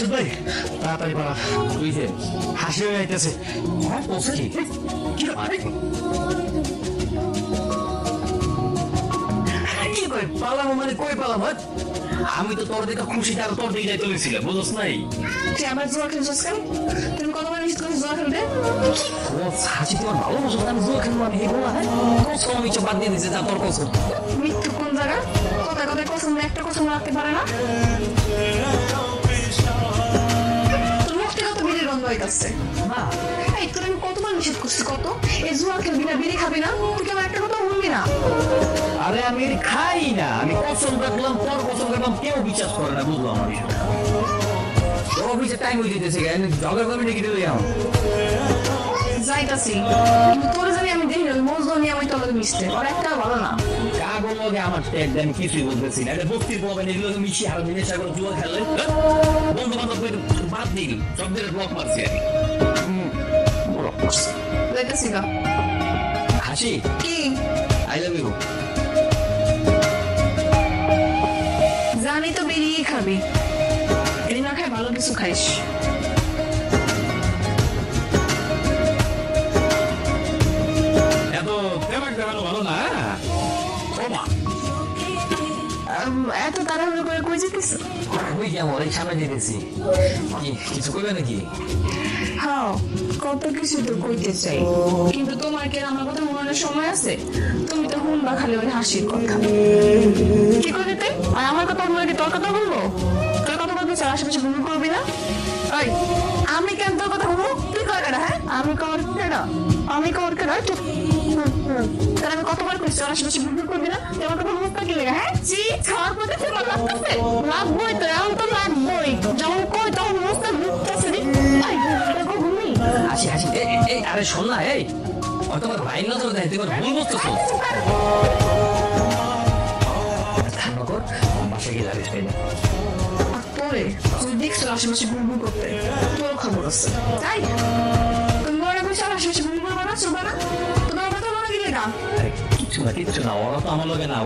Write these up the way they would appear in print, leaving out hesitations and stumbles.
মাসুদ ভাই তাড়াতাড়ি পালা বুঝছে হাসি হয়ে যাইতেছে কি কই পালাম মানে কই পালাম আমি তো তোর দিকে খুশি আর তোর দিকে যাইতে হয়েছিল বুঝছ নাই তুই আমার জোয়া খেলছিস কেন তুমি কতবার নিশ্চিত করে জোয়া খেলবে হাসি তোমার ভালো বসো আমি জোয়া খেলবো আমি হেবো না কসম আমি বাদ দিয়ে দিছে যা তোর কসম মৃত্যু কোন জায়গা কথা কথা কসম একটা কসম রাখতে পারে না তোর মুখ থেকে তো বিড়ির গন্ধ হইতাছে এই তোর আমি কতবার নিষেধ করছি কত এই জোয়া খেলবি না বিড়ি খাবি না তুই কেমন একটা কথা বলবি না আরে আমি খাই না আমি কসম রাখলাম তোর কসম রাখলাম কেউ বিশ্বাস করে না বুঝলো আমার বিষয়টা অফিসে টাইম হয়ে যেতেছে জগের কমে ডেকে দিল যাইতাছি কিন্তু তোর জানি আমি দেখি ওই মজদুর নিয়ে আমি তোর মিশতে আর একটা ভালো না কাগজ লগে আমার ট্যাগ দেন কিছুই বলতেছি না এটা বস্তির প্রবলেম এগুলো মিশি আর নেশা করে জুয়া খেললে বন্ধু বান্ধব বাদ দিল সব দিকে ব্লক মারছি আমি ব্লক মারছি যাইতাছি গা হাসি কি আই লাভ ইউ জানি তো বেরিয়ে খাবি এটি না খাই ভালো কিছু খাইস এত তেমাক দেখানো ভালো না এত তাড়াহুড়ো করে কই যেতিস ওই যে আমার সামনে যেতেছি কিছু করবে নাকি হ্যাঁ কত কিছু তো কইতে চাই কিন্তু তোমার কি আমার কথা মনে সময় আছে তুমি তো হুনবা খালি ওই হাসির কথা কি করবি তুই আর আমার কথা বলবো কি তোর কথা বলবো তোর কথা বলবি চার আশেপাশে ভুল করবি না ওই আমি কেন তোর কথা বলবো তুই কর কেনা হ্যাঁ আমি কর কেনা আমি কর কেনা তাহলে আমি কতবার কইছি চার আশেপাশে ভুল করবি না তুই আমার কথা বুঝতে কি লেগে হ্যাঁ জি খাওয়ার পথে তোমার লাগতেছে লাগবই তো এখন তো লাগবই যেমন কই তখন বুঝতে বুঝতেছে হাসি হাসি এই আরে শোন না এই তোমার ভাই নজর দেয় তুমি ভুল বুঝতেছো ঠান্ডা কর বাসায় গিয়ে যাবিস তাই না পরে তুই দেখছো আশেপাশে ভুল করতে তোর খবর আছে তাই তুমি মনে করছো আশেপাশে ভুল করবা না তোমার কথা মনে গেলে না কিচ্ছু না ওরা তো আমার লোকে না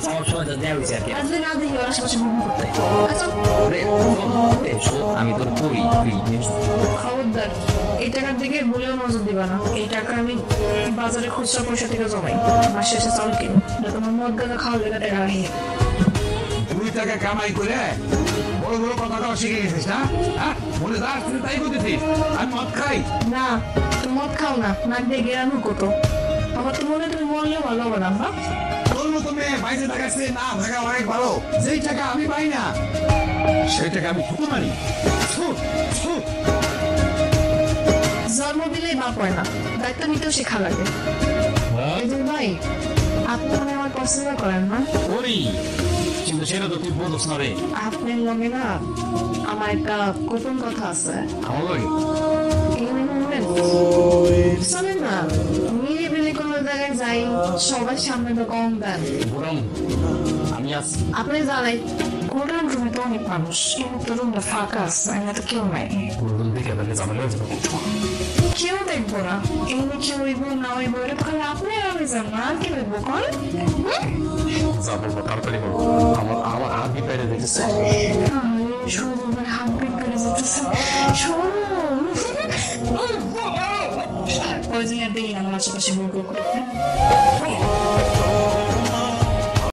যাওয়ার সময় দেওয়া হয়েছে আর কি আজকে না দেখি ওর আশেপাশে ভুল করতে আমি তোর করি খবরদার এই টাকার দিকে বলেও নজর দিবা না এই টাকা আমি বাজারে খুচরা পয়সা থেকে জমাই মাস শেষে চাল কিনো তোমার মদ গাঁজা খাওয়ার লেগে টাকা রাখি 2 টাকা কামাই করে বড় বড় কথা কওয়া শিখে গেছিস না বলে যাস তুই তাই করতেছিস আমি মদ খাই না তুমি মদ খাও না নাক দিয়ে গেরানো কত আমার তো মনে তুমি মরলেও ভালো হবে না তোর মতো মেয়ে বাইরে থাকাচ্ছে না থাকা অনেক ভালো যেই টাকা আমি পাই না সেই টাকা আমি ফুটো মারি জন্ম দিলেই বাপ হয় না দায়িত্ব নিতেও শেখা লাগে ভাই আপনি মনে আমার পছন্দ করেন না করি কিন্তু সেটা তো তুই বলছ না রে আপনার লগে না আমার একটা গোপন কথা আছে আমার লগে শোনেন না নিরিবিলি কোনো জায়গায় যাই সবার সামনে তো কম দেন আমি আছি আপনি জানেন গোডাউন রুমে তো অনেক মানুষ কিন্তু রুমটা ফাঁকা আছে এখানে তো কেউ নাই দেখে তাহলে ঝামেলা হয়ে যাবে কেউ দেখবো না এমনি কেউ হইব না হইব এটা তো খালি আপনি আমি জান না আর কি দেখবো কল যা বলবো তাড়াতাড়ি বলবো আমার হাত দিয়ে পেরে দিতেছে শুনুন হাত পেরে যেতেছে শুনুন ওই জন্য দেখি আমার আশেপাশে ভুল করে